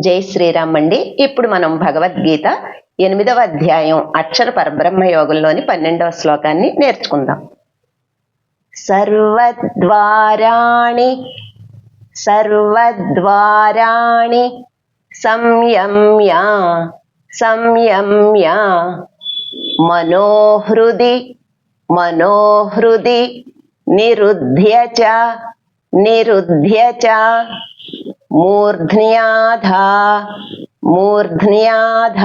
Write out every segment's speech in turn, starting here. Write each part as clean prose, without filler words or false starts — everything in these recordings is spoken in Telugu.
జై శ్రీరామ్ అండి. ఇప్పుడు మనం భగవద్గీత 8వ అధ్యాయం అక్షర పరబ్రహ్మ యోగంలోని 12వ శ్లోకాన్ని నేర్చుకుందాం. సర్వద్వారాణి సంయమ్య మనోహృది నిరుధ్య చ మూర్ధ్న్యాధ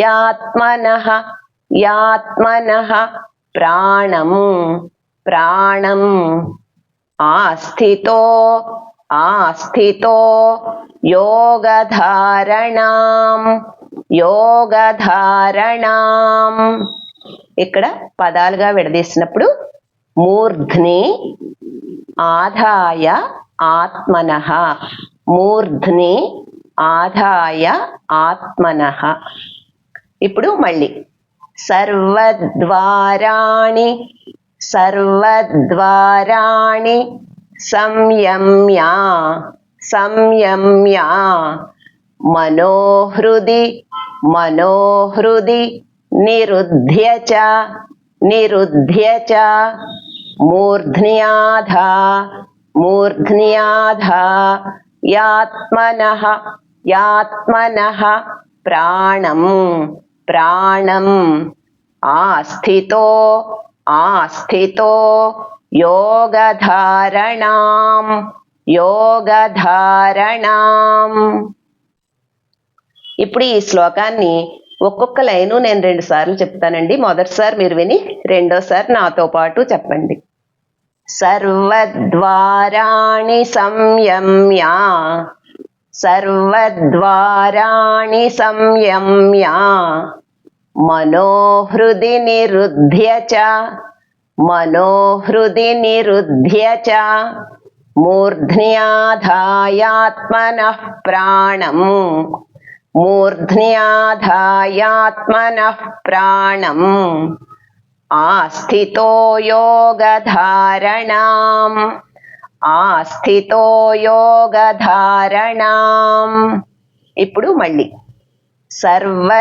యాత్మనః ప్రాణం ఆస్థితో యోగధారణం. ఇక్కడ పదాలుగా విడదీసినప్పుడు మూర్ధ్ని ఆధాయ ఆత్మనః, మూర్ధ్ని ఆధాయ ఆత్మనః. ఇప్పుడు మళ్ళీ సర్వద్వారాణి సంయమ్య మనోహృది నిరుధ్య చ మూర్ధ్న్యాధ యాత్మనః ప్రాణం ఆస్థితో యోగధారణం. ఇప్పుడు ఈ శ్లోకాన్ని ఒక్కొక్క లైను నేను 2 సార్లు చెప్తానండి. మొదటిసారి మీరు విని రెండోసారి నాతో పాటు చెప్పండి. సర్వద్వారాణి సంయమ్య మనోహృది నిరుధ్య చ మూర్ధ్న్యాధాయాత్మనః ప్రాణం ఆస్థితో యోగధారణం. ఇప్పుడు మళ్ళీ సర్వద్వారాణి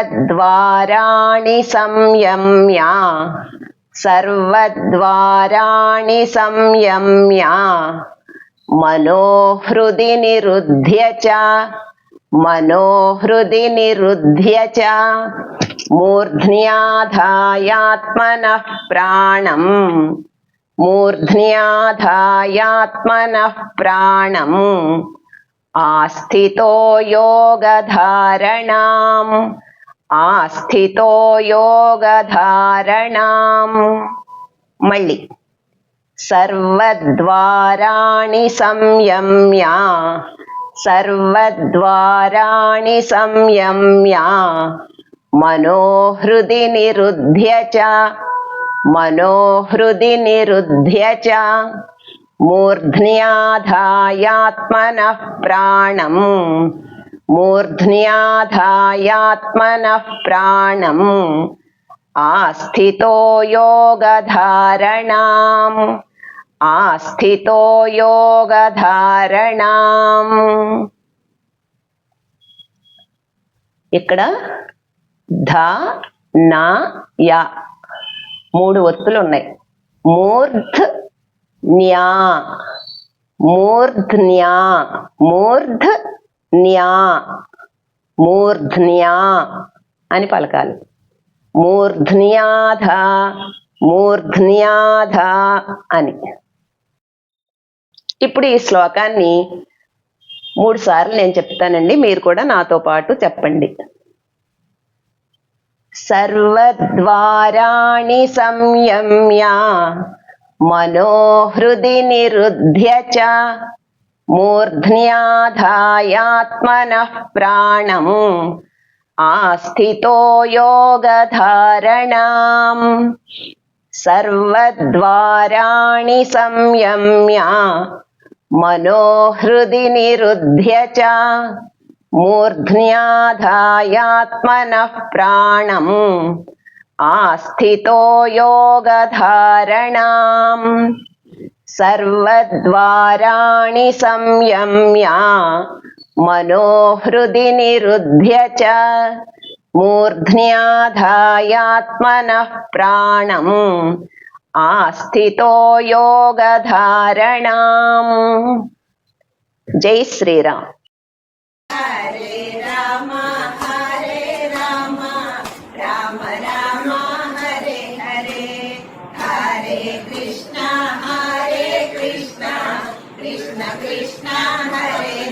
సంయమ్య మనోహృది నిరుధ్య చ మూర్ధ్న్యాధాయాత్మనః ప్రాణం ఆస్థితో యోగధారణం. మళ్ళీ సర్వద్వారాణి సంయమ్య మనోహృది నిరుధ్య చ మూర్ధ్న్యాధాయాత్మనః ప్రాణం ఆస్థితో యోగధారణం. ఇక్కడ ధ నా యా 3 ఒత్తులు ఉన్నాయి. మూర్ధ్న్యా అని పలకాలి. మూర్ధ్న్యాధ అని. ఇప్పుడు ఈ శ్లోకాన్ని 3 సార్లు నేను చెప్తానండి, మీరు కూడా నాతో పాటు చెప్పండి. సర్వద్వారాణి సంయమ్య మనోహృది నిరుధ్య చ మూర్ధ్న్యాధాయాత్మనః ప్రాణం ఆస్థితో యోగధారణం. సర్వద్వారాణి సంయమ్య మనోహృది నిరుధ్య చ మూర్ధ్న్యాధాయాత్మనః ప్రాణం ఆస్థితో యోగధారణం. सर्वद्वाराणि संयम्य మనోహృది నిరుధ్య చ మూర్ధ్న్యాధాయాత్మనః ప్రాణం ఆస్థితో యోగధారణాం. జై శ్రీరామ్. కృష్ణ కృష్ణ హరే